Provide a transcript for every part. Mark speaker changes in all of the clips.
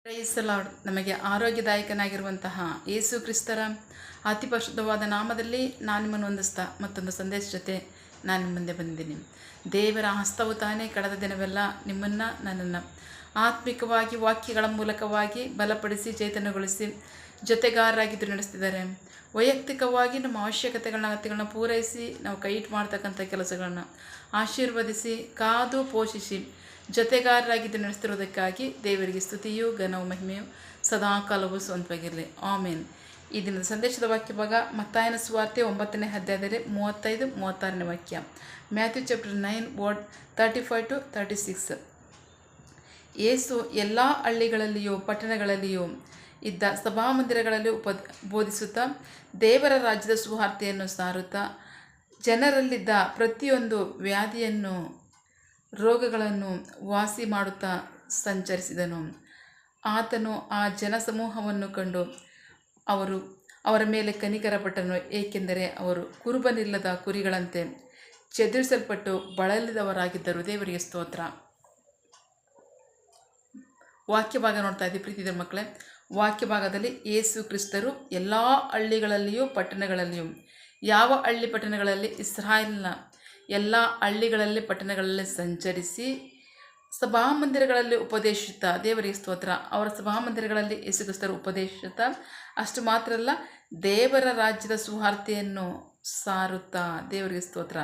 Speaker 1: Praise the lord. ನಮಗೆ ಆರೋಗ್ಯದಾಯಕನಾಗಿರುವಂತಹ ಯೇಸು ಕ್ರಿಸ್ತರ ಅತಿ ಪರಿಶುದ್ಧವಾದ ನಾಮದಲ್ಲಿ ನಾನು ನಿಮ್ಮನ್ನು ಹೊಂದಿಸ್ತಾ ಮತ್ತೊಂದು ಸಂದೇಶ ಜೊತೆ ನಾನು ನಿಮ್ಮ ಮುಂದೆ ಬಂದಿದ್ದೀನಿ. ದೇವರ ಹಸ್ತವು ತಾನೇ ಕಳೆದ ದಿನವೆಲ್ಲ ನಿಮ್ಮನ್ನು ನನ್ನನ್ನು ಆತ್ಮಿಕವಾಗಿ ವಾಕ್ಯಗಳ ಮೂಲಕವಾಗಿ ಬಲಪಡಿಸಿ ಚೈತನ್ಯಗೊಳಿಸಿ ಜೊತೆಗಾರರಾಗಿದ್ದು ನಡೆಸ್ತಿದ್ದಾರೆ. ವೈಯಕ್ತಿಕವಾಗಿ ನಮ್ಮ ಅಗತ್ಯಗಳನ್ನ ಪೂರೈಸಿ ನಾವು ಕೈಟ್ ಮಾಡ್ತಕ್ಕಂಥ ಕೆಲಸಗಳನ್ನು ಆಶೀರ್ವದಿಸಿ ಕಾದು ಪೋಷಿಸಿ ಜೊತೆಗಾರರಾಗಿದ್ದು ನಡೆಸ್ತಿರೋದಕ್ಕಾಗಿ ದೇವರಿಗೆ ಸ್ತುತಿಯು ಘನವು ಮಹಿಮೆಯು ಸದಾಕಾಲವೂ ಸ್ವಂತವಾಗಿರಲಿ. ಆಮೇನ್. ಈ ದಿನದ ಸಂದೇಶದ ವಾಕ್ಯ ಭಾಗ ಮತ್ತಾಯನ ಸುವಾರ್ತೆ 9ನೇ ಅಧ್ಯಾಯದಲ್ಲಿ 35-36ನೇ ವಾಕ್ಯ. Matthew chapter 9 word 35-36. ಯೇಸು ಎಲ್ಲ ಹಳ್ಳಿಗಳಲ್ಲಿಯೂ ಪಟ್ಟಣಗಳಲ್ಲಿಯೂ ಇದ್ದ ಸಭಾಮಂದಿರಗಳಲ್ಲಿ ಬೋಧಿಸುತ್ತಾ ದೇವರ ರಾಜ್ಯದ ಸುವಾರ್ತೆಯನ್ನು ಸಾರುತ್ತಾ ಜನರಲ್ಲಿದ್ದ ಪ್ರತಿಯೊಂದು ವ್ಯಾಧಿಯನ್ನು ರೋಗಗಳನ್ನು ವಾಸಿ ಮಾಡುತ್ತಾ ಸಂಚರಿಸಿದನು. ಆತನು ಆ ಜನಸಮೂಹವನ್ನು ಕಂಡು ಅವರ ಮೇಲೆ ಕನಿಕರಪಟ್ಟನು, ಏಕೆಂದರೆ ಅವರು ಕುರುಬನಿಲ್ಲದ ಕುರಿಗಳಂತೆ ಚದುರಿಸಲ್ಪಟ್ಟು ಬಳಲಿದವರಾಗಿದ್ದರು. ದೇವರಿಗೆ ಸ್ತೋತ್ರ. ವಾಕ್ಯ ಭಾಗ ನೋಡ್ತಾ ಇದ್ದೀವಿ ಪ್ರೀತಿಯ ಮಕ್ಕಳೇ. ವಾಕ್ಯ ಭಾಗದಲ್ಲಿ ಯೇಸು ಕ್ರಿಸ್ತರು ಎಲ್ಲ ಹಳ್ಳಿಗಳಲ್ಲಿಯೂ ಪಟ್ಟಣಗಳಲ್ಲಿಯೂ, ಯಾವ ಹಳ್ಳಿ ಪಟ್ಟಣಗಳಲ್ಲಿ? ಇಸ್ರಾಯೇಲ್ನ ಎಲ್ಲ ಹಳ್ಳಿಗಳಲ್ಲಿ ಪಟ್ಟಣಗಳಲ್ಲಿ ಸಂಚರಿಸಿ ಸಭಾಮಂದಿರಗಳಲ್ಲಿ ಉಪದೇಶಿಸುತ್ತಾ, ದೇವರಿಗೆ ಸ್ತೋತ್ರ, ಅವರ ಸಭಾಮಂದಿರಗಳಲ್ಲಿ ಯೇಸು ಕ್ರಿಸ್ತರು ಉಪದೇಶಿಸುತ್ತಾ ಅಷ್ಟು ಮಾತ್ರ ಅಲ್ಲ, ದೇವರ ರಾಜ್ಯದ ಸುವಾರ್ತೆಯನ್ನು ಸಾರುತ್ತಾ, ದೇವರಿಗೆ ಸ್ತೋತ್ರ.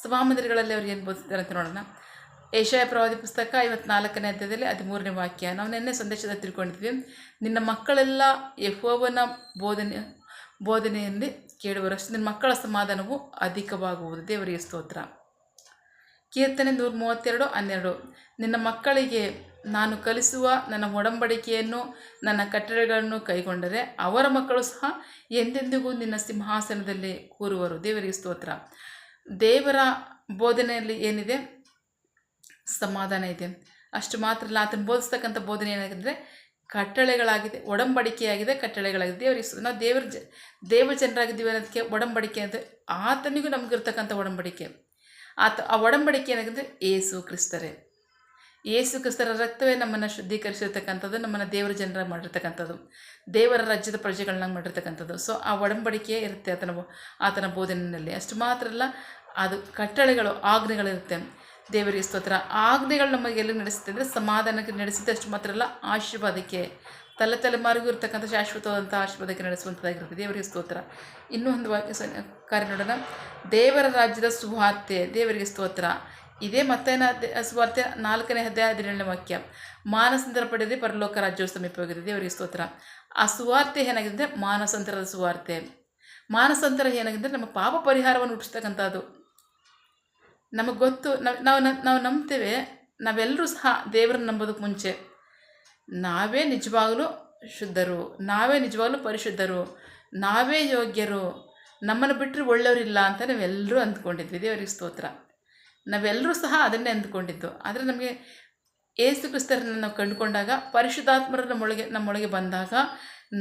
Speaker 1: ಸಭಾಮಂದಿರಗಳಲ್ಲಿ ಅವ್ರು ಏನು ಬೋಧಿಸ್ತಾರೆ ಅಂತ ನೋಡೋಣ. ಯೆಶಾಯ ಪ್ರವಾದಿ ಪುಸ್ತಕ 54ನೇ ಅಧ್ಯಾಯದಲ್ಲಿ 13ನೇ ವಾಕ್ಯ. ನಾವು ನಿನ್ನೆ ಸಂದೇಶದ ತಿಳ್ಕೊಂಡಿದ್ವಿ. ನಿನ್ನ ಮಕ್ಕಳೆಲ್ಲ ಯೆಹೋವನ ಬೋಧನೆಯಲ್ಲಿ ಕೇಳುವರಷ್ಟು ನಿನ್ನ ಮಕ್ಕಳ ಸಮಾಧಾನವು ಅಧಿಕವಾಗುವುದು. ದೇವರಿಗೆ ಸ್ತೋತ್ರ. ಕೀರ್ತನೆ 132:12. ನಿನ್ನ ಮಕ್ಕಳಿಗೆ ನಾನು ಕಲಿಸುವ ನನ್ನ ಒಡಂಬಡಿಕೆಯನ್ನು ನನ್ನ ಕಟ್ಟಳೆಗಳನ್ನು ಕೈಗೊಂಡರೆ ಅವರ ಮಕ್ಕಳು ಸಹ ಎಂದೆಂದಿಗೂ ನಿನ್ನ ಸಿಂಹಾಸನದಲ್ಲಿ ಕೂರುವರು. ದೇವರಿಗೆ ಸ್ತೋತ್ರ. ದೇವರ ಬೋಧನೆಯಲ್ಲಿ ಏನಿದೆ? ಸಮಾಧಾನ ಇದೆ. ಅಷ್ಟು ಮಾತ್ರ ಅಲ್ಲ, ಆತನ ಬೋಧಿಸ್ತಕ್ಕಂಥ ಬೋಧನೆ ಏನಾಗಿದ್ದರೆ ಕಟ್ಟಳೆಗಳಾಗಿದೆ, ಒಡಂಬಡಿಕೆಯಾಗಿದೆ, ಕಟ್ಟಳೆಗಳಾಗಿದೆ. ದೇವರಿಗೆ ನಾವು ದೇವ ಜನರಾಗಿದ್ದೀವಿ ಅನ್ನೋದಕ್ಕೆ ಒಡಂಬಡಿಕೆ ಅಂದರೆ ಆತನಿಗೂ ನಮಗಿರ್ತಕ್ಕಂಥ ಒಡಂಬಡಿಕೆ. ಆ ಒಡಂಬಡಿಕೆ ಏನಾಗಿದ್ದರೆ ಯೇಸು ಕ್ರಿಸ್ತರೇ. ಯೇಸು ಕ್ರಿಸ್ತರ ರಕ್ತವೇ ನಮ್ಮನ್ನು ಶುದ್ಧೀಕರಿಸಿರ್ತಕ್ಕಂಥದ್ದು, ನಮ್ಮನ್ನು ದೇವರ ಜನರಾಗಿ ಮಾಡಿರ್ತಕ್ಕಂಥದ್ದು, ದೇವರ ರಾಜ್ಯದ ಪ್ರಜೆಗಳನ್ನಾಗಿ ಮಾಡಿರ್ತಕ್ಕಂಥದ್ದು. ಸೊ ಆ ಒಡಂಬಡಿಕೆ ಇರುತ್ತೆ ಆತನ ಬೋಧನೆಯಲ್ಲಿ. ಅಷ್ಟು ಮಾತ್ರ ಅಲ್ಲ, ಅದು ಕಟ್ಟಳೆಗಳು, ಆಜ್ಞೆಗಳಿರುತ್ತೆ. ದೇವರಿಗೆ ಸ್ತೋತ್ರ. ಆಜ್ಞೆಗಳು ನಮಗೆ ಎಲ್ಲಿ ನಡೆಸುತ್ತೆ ಅಂದರೆ ಸಮಾಧಾನಕ್ಕೆ ನಡೆಸುತ್ತೆ. ಅಷ್ಟು ಮಾತ್ರ ಅಲ್ಲ, ಆಶೀರ್ವಾದಕ್ಕೆ, ತಲೆಮಾರಿಗೂ ಇರ್ತಕ್ಕಂಥ ಶಾಶ್ವತವಾದಂಥ ಆಶೀರ್ವಾದಕ್ಕೆ ನಡೆಸುವಂಥದ್ದಾಗಿರುತ್ತೆ. ದೇವರಿಗೆ ಸ್ತೋತ್ರ. ಇನ್ನೂ ಒಂದು ಕಾರ್ಯ ನೋಡೋಣ. ದೇವರ ರಾಜ್ಯದ ಸುವಾರ್ತೆ. ದೇವರಿಗೆ ಸ್ತೋತ್ರ. ಇದೇ ಮತ್ತಾಯನ ಸುವಾರ್ತೆ 4ನೇ ಅಧ್ಯಾಯ 17ನೇ ವಾಕ್ಯ. ಮಾನಸಾಂತರ ಪಡೆದೇ ಪರಲೋಕ ರಾಜ್ಯವು ಸಮೀಪವಾಗಿದೆ. ದೇವರಿಗೆ ಸ್ತೋತ್ರ. ಆ ಸುವಾರ್ತೆ ಏನಾಗಿದೆ? ಮಾನಸಾಂತರದ ಸುವಾರ್ತೆ. ಮಾನಸಾಂತರ ಏನಾಗಿದೆ? ನಮ್ಮ ಪಾಪ ಪರಿಹಾರವನ್ನು ಹುಟ್ಟಿಸ್ತಕ್ಕಂಥದ್ದು. ನಮಗೆ ಗೊತ್ತು, ನಾವು ನಂಬ್ತೇವೆ. ನಾವೆಲ್ಲರೂ ಸಹ ದೇವರನ್ನು ನಂಬೋದಕ್ಕೆ ಮುಂಚೆ ನಾವೇ ನಿಜವಾಗಲೂ ಶುದ್ಧರು, ನಾವೇ ನಿಜವಾಗಲೂ ಪರಿಶುದ್ಧರು, ನಾವೇ ಯೋಗ್ಯರು, ನಮ್ಮನ್ನು ಬಿಟ್ಟರೆ ಒಳ್ಳೆಯವರಿಲ್ಲ ಅಂತ ನಾವೆಲ್ಲರೂ ಅಂದ್ಕೊಂಡಿದ್ವಿ. ದೇವರಿಗೆ ಸ್ತೋತ್ರ. ನಾವೆಲ್ಲರೂ ಸಹ ಅದನ್ನೇ ಅಂದ್ಕೊಂಡಿದ್ದು. ಆದರೆ ನಮಗೆ ಯೇಸು ಕ್ರಿಸ್ತರನ್ನು ನಾವು ಕಂಡುಕೊಂಡಾಗ, ಪರಿಶುದ್ಧಾತ್ಮರು ನಮ್ಮೊಳಗೆ ಬಂದಾಗ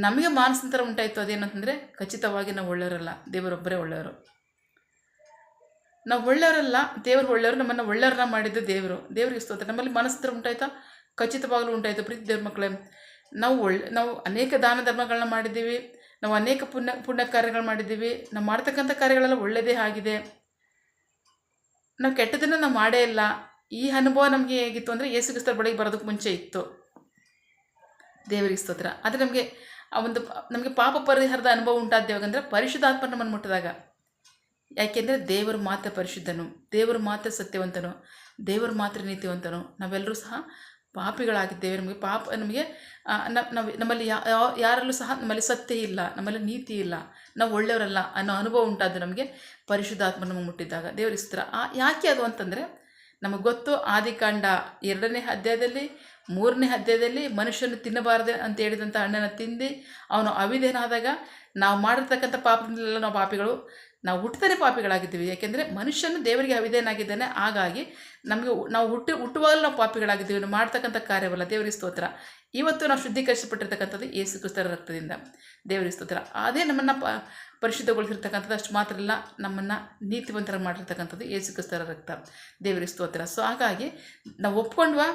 Speaker 1: ನಮಗೆ ಮಾನಸಾಂತರ ಉಂಟಾಯಿತು. ಅದೇನಂತಂದರೆ ಖಚಿತವಾಗಿ ನಾವು ಒಳ್ಳೆಯವರಲ್ಲ, ದೇವರೊಬ್ಬರೇ ಒಳ್ಳೆಯವರು. ನಾವು ಒಳ್ಳೆಯವರಲ್ಲ, ದೇವರು ಒಳ್ಳೆಯವರು. ನಮ್ಮನ್ನು ಒಳ್ಳೆಯವ್ರನ್ನ ಮಾಡಿದ್ದು ದೇವರು. ದೇವರಿಗೆ ಸ್ತೋತ್ರ. ನಮ್ಮಲ್ಲಿ ಮಾನಸಾಂತರ ಉಂಟಾಯ್ತಾ? ಖಚಿತವಾಗಲೂ ಉಂಟಾಯಿತು. ಪ್ರೀತಿ ದೇವ್ರ ಮಕ್ಕಳೇ, ನಾವು ಅನೇಕ ದಾನ ಧರ್ಮಗಳನ್ನ ಮಾಡಿದ್ದೀವಿ, ನಾವು ಅನೇಕ ಪುಣ್ಯ ಕಾರ್ಯಗಳು ಮಾಡಿದ್ದೀವಿ. ನಾವು ಮಾಡ್ತಕ್ಕಂಥ ಕಾರ್ಯಗಳೆಲ್ಲ ಒಳ್ಳೆಯದೇ ಆಗಿದೆ. ನಾವು ಕೆಟ್ಟದನ್ನು ನಾವು ಮಾಡೇ ಇಲ್ಲ. ಈ ಅನುಭವ ನಮಗೆ ಹೇಗಿತ್ತು ಅಂದರೆ ಯೇಸು ಕ್ರಿಸ್ತರ ಬಳಿಗೆ ಬರೋದಕ್ಕೆ ಮುಂಚೆ ಇತ್ತು. ದೇವರಿಗೆ ಸ್ತೋತ್ರ. ಆದರೆ ನಮಗೆ ಪಾಪ ಪರಿಹಾರದ ಅನುಭವ ಉಂಟಾದ್ದೇವಾಗಂದರೆ ಪರಿಶುದ್ಧಾತ್ಮ ನಮ್ಮನ್ನು ಮುಟ್ಟಿದಾಗ. ಯಾಕೆಂದರೆ ದೇವರು ಮಾತ್ರ ಪರಿಶುದ್ಧನು, ದೇವರು ಮಾತ್ರ ಸತ್ಯವಂತನು, ದೇವರು ಮಾತ್ರ ನೀತಿವಂತನು. ನಾವೆಲ್ಲರೂ ಸಹ ಪಾಪಿಗಳಾಗಿದ್ದೇವೆ. ನಮಗೆ ನಮ್ಮಲ್ಲಿ ಯಾರಲ್ಲೂ ಸಹ ನಮ್ಮಲ್ಲಿ ಸತ್ಯ ಇಲ್ಲ, ನಮ್ಮಲ್ಲಿ ನೀತಿ ಇಲ್ಲ, ನಾವು ಒಳ್ಳೆಯವರಲ್ಲ ಅನ್ನೋ ಅನುಭವ ಉಂಟಾದ್ದು ನಮಗೆ ಪರಿಶುದ್ಧಾತ್ಮ ನಮಗೆ ಮುಟ್ಟಿದ್ದಾಗ. ದೇವರಿಗೆ ಸ್ತೋತ್ರ. ಯಾಕೆ ಅದು ಅಂತಂದರೆ ನಮಗೆ ಗೊತ್ತು. ಆದಿಕಾಂಡ 2ನೇ ಅಧ್ಯಾಯದಲ್ಲಿ 3ನೇ ಅಧ್ಯಾಯದಲ್ಲಿ ಮನುಷ್ಯನು ತಿನ್ನಬಾರದೆ ಅಂತ ಹೇಳಿದಂಥ ಹಣ್ಣನ್ನು ತಿಂದು ಅವನು ಅವಿಧೇನಾದಾಗ ನಾವು ಮಾಡಿರ್ತಕ್ಕಂಥ ಪಾಪದಿಂದಲೆಲ್ಲ ನಾವು ಪಾಪಿಗಳು, ನಾವು ಹುಟ್ಟುತ್ತಾನೆ ಪಾಪಿಗಳಾಗಿದ್ದೀವಿ. ಯಾಕೆಂದರೆ ಮನುಷ್ಯನು ದೇವರಿಗೆ ಅವಿಧೇಯನಾಗಿದ್ದಾನೆ. ಹಾಗಾಗಿ ನಾವು ಹುಟ್ಟುವಾಗಲೂ ನಾವು ಪಾಪಿಗಳಾಗಿದ್ದೀವಿ. ನಾವು ಮಾಡ್ತಕ್ಕಂಥ ಕಾರ್ಯವಲ್ಲ. ದೇವರಿಗೆ ಸ್ತೋತ್ರ. ಇವತ್ತು ನಾವು ಶುದ್ಧೀಕರಿಸಲ್ಪಟ್ಟಿರ್ತಕ್ಕಂಥದ್ದು ಯೇಸು ಕ್ರಿಸ್ತರ ರಕ್ತದಿಂದ. ದೇವರಿಗೆ ಸ್ತೋತ್ರ. ಅದೇ ನಮ್ಮನ್ನು ಪರಿಶುದ್ಧಗೊಳಿಸಿರ್ತಕ್ಕಂಥದ್ದು. ಅಷ್ಟು ಮಾತ್ರ ಅಲ್ಲ, ನಮ್ಮನ್ನು ನೀತಿವಂತರಾಗಿ ಮಾಡಿರ್ತಕ್ಕಂಥದ್ದು ಯೇಸು ಕ್ರಿಸ್ತರ ರಕ್ತ. ದೇವರಿಗೆ ಸ್ತೋತ್ರ. ಸೊ ಹಾಗಾಗಿ ನಾವು ಒಪ್ಕೊಂಡ್ವಾ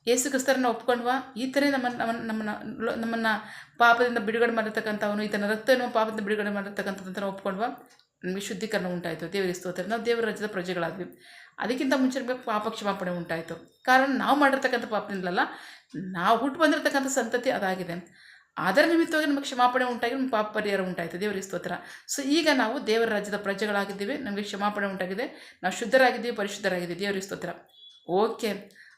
Speaker 1: ಯೇಸು ಕ್ರಿಸ್ತರನ್ನು ಒಪ್ಕೊಂಡ್ವಾ, ಈತನೇ ನಮ್ಮನ್ನು ಪಾಪದಿಂದ ಬಿಡುಗಡೆ ಮಾಡಿರ್ತಕ್ಕಂಥವನು, ಈತನ ರಕ್ತವನ್ನು ಪಾಪದಿಂದ ಬಿಡುಗಡೆ ಮಾಡಿರ್ತಕ್ಕಂಥದ್ದನ್ನು ಒಪ್ಕೊಂಡ್ವಾ, ನಮಗೆ ಶುದ್ಧೀಕರಣ ಉಂಟಾಯಿತು. ದೇವರಿಗೆ ಸ್ತೋತ್ರ. ನಾವು ದೇವರ ರಾಜ್ಯದ ಪ್ರಜೆಗಳಾದ್ವಿ. ಅದಕ್ಕಿಂತ ಮುಂಚೆ ನಮಗೆ ಪಾಪ ಕ್ಷಮಾಪಣೆ ಉಂಟಾಯಿತು. ಕಾರಣ ನಾವು ಮಾಡಿರ್ತಕ್ಕಂಥ ಪಾಪದಿಂದಲಲ್ಲ, ನಾವು ಹುಟ್ಟು ಬಂದಿರತಕ್ಕಂಥ ಸಂತತಿ ಅದಾಗಿದೆ. ಅದರ ನಿಮಿತ್ತವಾಗಿ ನಮಗೆ ಕ್ಷಮಾಪಣೆ ಉಂಟಾಗಿ ನಮ್ಮ ಪಾಪ ಪರಿಹಾರ ಉಂಟಾಯಿತು. ದೇವರಿಗೆ ಸ್ತೋತ್ರ. ಸೊ ಈಗ ನಾವು ದೇವರ ರಾಜ್ಯದ ಪ್ರಜೆಗಳಾಗಿದ್ದೀವಿ, ನಮಗೆ ಕ್ಷಮಾಪಣೆ ಉಂಟಾಗಿದೆ, ನಾವು ಶುದ್ಧರಾಗಿದ್ದೀವಿ, ಪರಿಶುದ್ಧರಾಗಿದ್ದೀವಿ. ದೇವರಿಗೆ ಸ್ತೋತ್ರ. ಓಕೆ,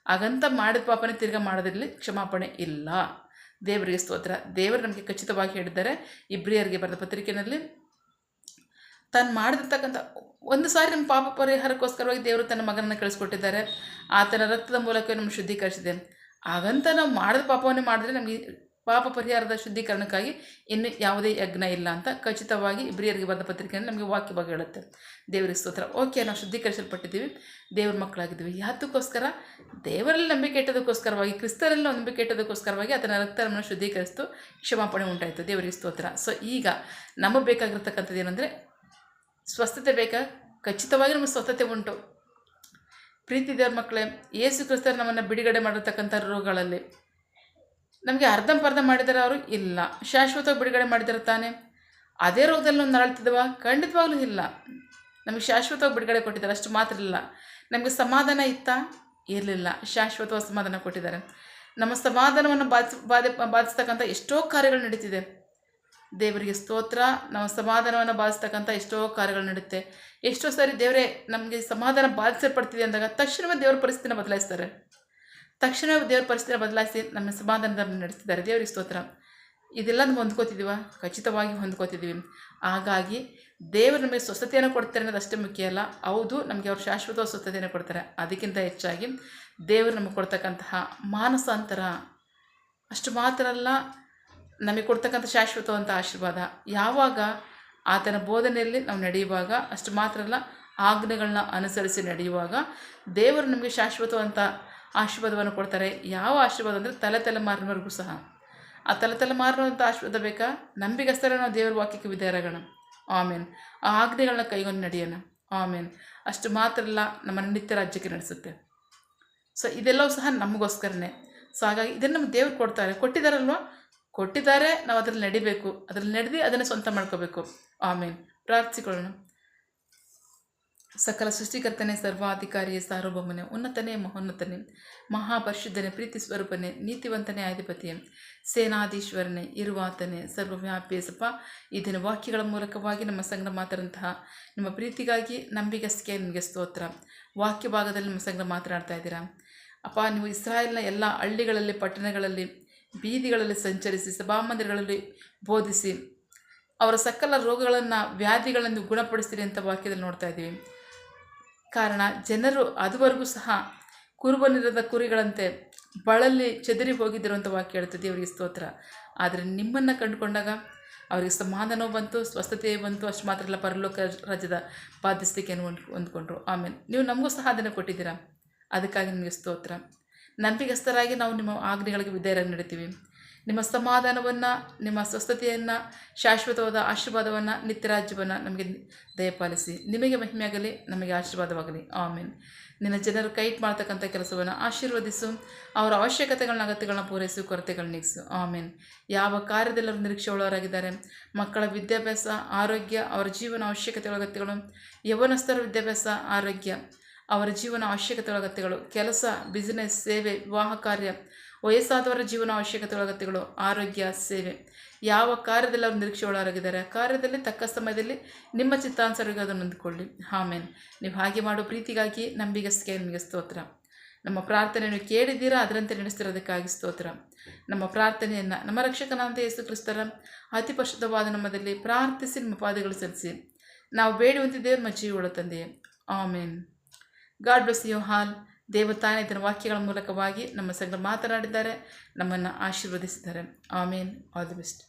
Speaker 1: ಹಾಗಂತ ಮಾಡಿದ ಪಾಪನೇ ತಿರ್ಗಾ ಮಾಡೋದಿರಲಿ, ಕ್ಷಮಾಪಣೆ ಇಲ್ಲ. ದೇವರಿಗೆ ಸ್ತೋತ್ರ. ದೇವರು ನಮಗೆ ಖಚಿತವಾಗಿ ಹೇಳಿದ್ದಾರೆ ಇಬ್ರಿಯರಿಗೆ ಬರೆದ ಪತ್ರಿಕೆಯಲ್ಲಿ, ತಾನು ಮಾಡಿರ್ತಕ್ಕಂಥ ಒಂದು ಸಾರಿ ನಮ್ಮ ಪಾಪ ಪರಿಹಾರಕ್ಕೋಸ್ಕರವಾಗಿ ದೇವರು ತನ್ನ ಮಗನನ್ನು ಕಳಿಸ್ಕೊಟ್ಟಿದ್ದಾರೆ. ಆತನ ರಕ್ತದ ಮೂಲಕ ನಮ್ಮ ಶುದ್ಧೀಕರಿಸಿದೆ. ಹಾಗಂತ ನಾವು ಮಾಡಿದ ಪಾಪವನ್ನೇ ಮಾಡಿದ್ರೆ ನಮಗೆ ಪಾಪ ಪರಿಹಾರದ ಶುದ್ಧೀಕರಣಕ್ಕಾಗಿ ಇನ್ನು ಯಾವುದೇ ಯಜ್ಞ ಇಲ್ಲ ಅಂತ ಖಚಿತವಾಗಿ ಇಬ್ರಿಯರಿಗೆ ಬರೆದ ಪತ್ರಿಕೆಯನ್ನು ನಮಗೆ ವಾಕ್ಯವಾಗಿ ಹೇಳುತ್ತೆ. ದೇವರಿಗೆ ಸ್ತೋತ್ರ. ಓಕೆ, ನಾವು ಶುದ್ಧೀಕರಿಸಲ್ಪಟ್ಟಿದ್ದೀವಿ, ದೇವ್ರ ಮಕ್ಕಳಾಗಿದ್ದೀವಿ. ಯಾತಕ್ಕೋಸ್ಕರ? ದೇವರಲ್ಲಿ ನಂಬಿಕೆ ಇಟ್ಟೋದಕ್ಕೋಸ್ಕರವಾಗಿ, ಕ್ರಿಸ್ತರಲ್ಲಿ ನಾವು ನಂಬಿಕೆ ಇಟ್ಟೋದಕ್ಕೋಸ್ಕರವಾಗಿ ಆತನ ರಕ್ತ ನಮ್ಮನ್ನು ಶುದ್ಧೀಕರಿಸ್ತು, ಕ್ಷಮಾಪಣೆ ಉಂಟಾಯಿತು. ದೇವರಿಗೆ ಸ್ತೋತ್ರ. ಸೊ ಈಗ ನಮಗೆ ಬೇಕಾಗಿರ್ತಕ್ಕಂಥದ್ದು ಏನಂದರೆ ಸ್ವಸ್ಥತೆ ಬೇಕಾ? ಖಚಿತವಾಗಿ ನಮಗೆ ಸ್ವಸ್ಥತೆ ಉಂಟು. ಪ್ರೀತಿ ದೇವ್ರ ಮಕ್ಕಳೇ, ಯೇಸು ಕ್ರಿಸ್ತರ ನಮ್ಮನ್ನು ಬಿಡುಗಡೆ ಮಾಡಿರ್ತಕ್ಕಂಥ ರೋಗಗಳಲ್ಲಿ ನಮಗೆ ಅರ್ಧಂಪರ್ಧ ಮಾಡಿದರೆ ಅವರು ಇಲ್ಲ, ಶಾಶ್ವತವಾಗಿ ಬಿಡುಗಡೆ ಮಾಡಿದರೆ ತಾನೆ. ಅದೇ ರೋಗದಲ್ಲಿ ನಾವು ನರಳ್ತಿದ್ದವ? ಖಂಡಿತವಾಗ್ಲೂ ಇಲ್ಲ. ನಮಗೆ ಶಾಶ್ವತವಾಗಿ ಬಿಡುಗಡೆ ಕೊಟ್ಟಿದ್ದಾರೆ. ಅಷ್ಟು ಮಾತ್ರ ಇಲ್ಲ, ನಮಗೆ ಸಮಾಧಾನ ಇತ್ತಾ? ಇರಲಿಲ್ಲ. ಶಾಶ್ವತವಾದ ಸಮಾಧಾನ ಕೊಟ್ಟಿದ್ದಾರೆ. ನಮ್ಮ ಸಮಾಧಾನವನ್ನು ಬಾಧಿಸ್ತಕ್ಕಂಥ ಎಷ್ಟೋ ಕಾರ್ಯಗಳು ನಡೀತಿದೆ. ದೇವರಿಗೆ ಸ್ತೋತ್ರ. ನಮ್ಮ ಸಮಾಧಾನವನ್ನು ಬಾಧಿಸ್ತಕ್ಕಂಥ ಎಷ್ಟೋ ಕಾರ್ಯಗಳು ನಡುತ್ತೆ. ಎಷ್ಟೋ ಸಾರಿ ದೇವರೇ ನಮಗೆ ಸಮಾಧಾನ ಬಾಧಿಸಲ್ಪಡ್ತಿದೆ ಅಂದಾಗ ತಕ್ಷಣವೇ ದೇವರ ಪರಿಸ್ಥಿತಿನ ಬದಲಾಯಿಸ್ತಾರೆ. ತಕ್ಷಣವೇ ದೇವರ ಪರಿಸ್ಥಿತಿನ ಬದಲಾಯಿಸಿ ನಮ್ಮ ಸಮಾಧಾನವನ್ನು ನಡೆಸ್ತಿದ್ದಾರೆ. ದೇವರಿಗೆ ಸ್ತೋತ್ರ. ಇದೆಲ್ಲ ನಾವು ಹೊಂದ್ಕೋತಿದ್ದೀವ? ಖಚಿತವಾಗಿ ಹೊಂದ್ಕೋತಿದ್ದೀವಿ. ಹಾಗಾಗಿ ದೇವರು ನಮಗೆ ಸ್ವಸ್ಥತೆಯನ್ನು ಕೊಡ್ತಾರೆ ಅನ್ನೋದು ಅಷ್ಟೇ ಮುಖ್ಯ ಅಲ್ಲ, ಹೌದು, ನಮಗೆ ಅವರು ಶಾಶ್ವತವಾದ ಸ್ವಸ್ಥತೆಯನ್ನು ಕೊಡ್ತಾರೆ. ಅದಕ್ಕಿಂತ ಹೆಚ್ಚಾಗಿ ದೇವರು ನಮಗೆ ಕೊಡ್ತಕ್ಕಂತಹ ಮಾನಸಾಂತರ ಅಷ್ಟು ಮಾತ್ರ ಅಲ್ಲ, ನಮಗೆ ಕೊಡ್ತಕ್ಕಂಥ ಶಾಶ್ವತವಂಥ ಆಶೀರ್ವಾದ ಯಾವಾಗ? ಆತನ ಬೋಧನೆಯಲ್ಲಿ ನಾವು ನಡೆಯುವಾಗ. ಅಷ್ಟು ಮಾತ್ರ ಅಲ್ಲ, ಆಜ್ಞೆಗಳನ್ನ ಅನುಸರಿಸಿ ನಡೆಯುವಾಗ ದೇವರು ನಮಗೆ ಶಾಶ್ವತವಂಥ ಆಶೀರ್ವಾದವನ್ನು ಕೊಡ್ತಾರೆ. ಯಾವ ಆಶೀರ್ವಾದ ಅಂದರೆ ತಲೆಮಾರಿನವರೆಗೂ ಸಹ. ಆ ತಲೆಮಾರಿನಂಥ ಆಶೀರ್ವಾದ ಬೇಕಾ? ನಂಬಿಗಸ್ತರ ನಾವು ದೇವರ ವಾಕ್ಯಕ್ಕೆ ವಿಧೇಯರಾಗೋಣ. ಆಮೇನ್. ಆ ಆಜ್ಞೆಗಳನ್ನ ಕೈಗೊಂಡು ನಡೆಯೋಣ. ಆಮೇನ್. ಅಷ್ಟು ಮಾತ್ರ ಅಲ್ಲ, ನಮ್ಮನ್ನು ನಿತ್ಯ ರಾಜ್ಯಕ್ಕೆ ನಡೆಸುತ್ತೆ. ಸೊ ಇದೆಲ್ಲವೂ ಸಹ ನಮಗೋಸ್ಕರನೇ. ಸೊ ಹಾಗಾಗಿ ಇದನ್ನು ನಮ್ಮ ದೇವರು ಕೊಟ್ಟಿದ್ದಾರೆ. ನಾವು ಅದರಲ್ಲಿ ನಡಿಬೇಕು, ಅದರಲ್ಲಿ ನಡೆದು ಅದನ್ನು ಸ್ವಂತ ಮಾಡ್ಕೋಬೇಕು. ಆಮೇನ್. ಪ್ರಾರ್ಥಿಸಿಕೊಳ್ಳೋಣ. ಸಕಲ ಸೃಷ್ಟಿಕರ್ತನೆ, ಸರ್ವಾಧಿಕಾರಿಯೇ, ಸಾರ್ವಭೌಮನೆ, ಉನ್ನತನೇ, ಮಹೋನ್ನತನೇ, ಮಹಾಪರಿಶುದ್ಧನೇ, ಪ್ರೀತಿ ಸ್ವರೂಪನೇ, ನೀತಿವಂತನೇ, ಅಧಿಪತಿಯೇ, ಸೇನಾಧೀಶ್ವರನೇ, ಇರುವಾತನೇ, ಸರ್ವವ್ಯಾಪಿಯೇ. ಸಪ್ಪ, ಈ ದಿನ ವಾಕ್ಯಗಳ ಮೂಲಕವಾಗಿ ನಮ್ಮ ಸಂಗಡ ಮಾತಾಡುವಂತಹ ನಿಮ್ಮ ಪ್ರೀತಿಗಾಗಿ ನಂಬಿಗಸ್ತಿಗೆ ನಿಮಗೆ ಸ್ತೋತ್ರ. ವಾಕ್ಯ ಭಾಗದಲ್ಲಿ ನಮ್ಮ ಸಂಗಡ ಮಾತನಾಡ್ತಾ ಇದ್ದೀರಾ ಅಪ್ಪ. ನೀವು ಇಸ್ರಾಯೇಲ್ನ ಎಲ್ಲ ಹಳ್ಳಿಗಳಲ್ಲಿ, ಪಟ್ಟಣಗಳಲ್ಲಿ, ಬೀದಿಗಳಲ್ಲಿ ಸಂಚರಿಸಿ, ಸಭಾಮಂದಿರಗಳಲ್ಲಿ ಬೋಧಿಸಿ, ಅವರ ಸಕಲ ರೋಗಗಳನ್ನು, ವ್ಯಾಧಿಗಳನ್ನು ಗುಣಪಡಿಸ್ತೀರಿ ಅಂತ ವಾಕ್ಯದಲ್ಲಿ ನೋಡ್ತಾ ಇದ್ದೀವಿ. ಕಾರಣ ಜನರು ಅದುವರೆಗೂ ಸಹ ಕುರುಬನಿರದ ಕುರಿಗಳಂತೆ ಬಳಲಿ ಚೆದರಿ ಹೋಗಿದ್ದಿರುವಂಥ ವಾಕ್ಯ ಹೇಳ್ತದೆ. ದೇವರಿಗೆ ಸ್ತೋತ್ರ. ಆದರೆ ನಿಮ್ಮನ್ನು ಕಂಡುಕೊಂಡಾಗ ಅವರಿಗೆ ಸಮಾಧಾನವೂ ಬಂತು, ಸ್ವಸ್ಥತೆ ಬಂತು. ಅಷ್ಟು ಮಾತ್ರ ಅಲ್ಲ, ಪರಲೋಕ ರಾಜ್ಯದ ಬಾಧ್ಯಸ್ಥಿಕೆಯನ್ನು ಹೊಂದ್ಕೊಂಡ್ರು. ಆಮೇಲೆ ನೀವು ನಮಗೂ ಸಹ ಅದನ್ನು ಕೊಟ್ಟಿದ್ದೀರಾ. ಅದಕ್ಕಾಗಿ ನಿಮಗೆ ಸ್ತೋತ್ರ. ನಂಬಿಗಸ್ತರಾಗಿ ನಾವು ನಿಮ್ಮ ಆಜ್ಞೆಗಳಿಗೆ ವಿಧೇಯರಾಗಿ ನಡೀತೀವಿ. ನಿಮ್ಮ ಸಮಾಧಾನವನ್ನು, ನಿಮ್ಮ ಸ್ವಸ್ಥತೆಯನ್ನು, ಶಾಶ್ವತವಾದ ಆಶೀರ್ವಾದವನ್ನು, ನಿತ್ಯರಾಜ್ಯವನ್ನು ನಮಗೆ ದಯಪಾಲಿಸಿ. ನಿಮಗೆ ಮಹಿಮೆಯಾಗಲಿ, ನಮಗೆ ಆಶೀರ್ವಾದವಾಗಲಿ. ಆಮೇನ್. ನಿನ್ನ ಜನರು ಕೈಟ್ ಮಾಡ್ತಕ್ಕಂಥ ಕೆಲಸವನ್ನು ಆಶೀರ್ವದಿಸು. ಅವರ ಅವಶ್ಯಕತೆಗಳನ್ನ, ಅಗತ್ಯಗಳನ್ನ ಪೂರೈಸು, ಕೊರತೆಗಳನ್ನ ನೀಗಿಸು. ಆಮೇನ್. ಯಾವ ಕಾರ್ಯದಲ್ಲರೂ ನಿರೀಕ್ಷೆ ಉಳ್ಳವರಾಗಿದ್ದಾರೆ, ಮಕ್ಕಳ ವಿದ್ಯಾಭ್ಯಾಸ, ಆರೋಗ್ಯ, ಅವರ ಜೀವನ ಅವಶ್ಯಕತೆಗಳ ಅಗತ್ಯಗಳು, ಯೌವನಸ್ಥರ ವಿದ್ಯಾಭ್ಯಾಸ, ಆರೋಗ್ಯ, ಅವರ ಜೀವನ ಅವಶ್ಯಕತೆಗಳ ಅಗತ್ಯಗಳು, ಕೆಲಸ, ಬಿಸಿನೆಸ್, ಸೇವೆ, ವಿವಾಹ ಕಾರ್ಯ, ವಯಸ್ಸಾದವರ ಜೀವನ ಅವಶ್ಯಕತೆಗಳ ಅಗತ್ಯಗಳು, ಆರೋಗ್ಯ, ಸೇವೆ, ಯಾವ ಕಾರ್ಯದಲ್ಲಿ ಅವರು ನಿರೀಕ್ಷೆ ಒಳಗಾಗಿದ್ದಾರೆ ಆ ಕಾರ್ಯದಲ್ಲಿ ತಕ್ಕ ಸಮಯದಲ್ಲಿ ನಿಮ್ಮ ಚಿತ್ತಾನುಸಾರವಾಗಿ ಅದನ್ನು ಹೊಂದಿಕೊಳ್ಳಿ. ಆಮೇನ್. ನೀವು ಹಾಗೆ ಮಾಡೋ ಪ್ರೀತಿಗಾಗಿ ನಂಬಿಗಸ್ತಿಗೆ ನಿಮಗೆ ಸ್ತೋತ್ರ. ನಮ್ಮ ಪ್ರಾರ್ಥನೆಯನ್ನು ಕೇಳಿದ್ದೀರಾ, ಅದರಂತೆ ನಡೆಸ್ತಿರೋದಕ್ಕಾಗಿ ಸ್ತೋತ್ರ. ನಮ್ಮ ಪ್ರಾರ್ಥನೆಯನ್ನು ನಮ್ಮ ರಕ್ಷಕನಾದ ಯೇಸು ಕ್ರಿಸ್ತರ ಅತಿ ಪರಿಶುದ್ಧವಾದ ನಮ್ಮದಲ್ಲಿ ಪ್ರಾರ್ಥಿಸಿ ನಿಮ್ಮ ಪಾದಗಳು ಸಲ್ಲಿಸಿ ನಾವು ಬೇಡುವಂತಿದ್ದೇವೆ ನಮ್ಮ ಜೀವಗಳ ತಂದೆಯೇ. Amen. God bless you all. ದೇವತಾನೇ ಇದರ ವಾಕ್ಯಗಳ ಮೂಲಕವಾಗಿ ನಮ್ಮ ಸಂಗಡ ಮಾತನಾಡಿದ್ದಾರೆ, ನಮ್ಮನ್ನು ಆಶೀರ್ವದಿಸಿದ್ದಾರೆ. ಆಮೇನ್. All the best.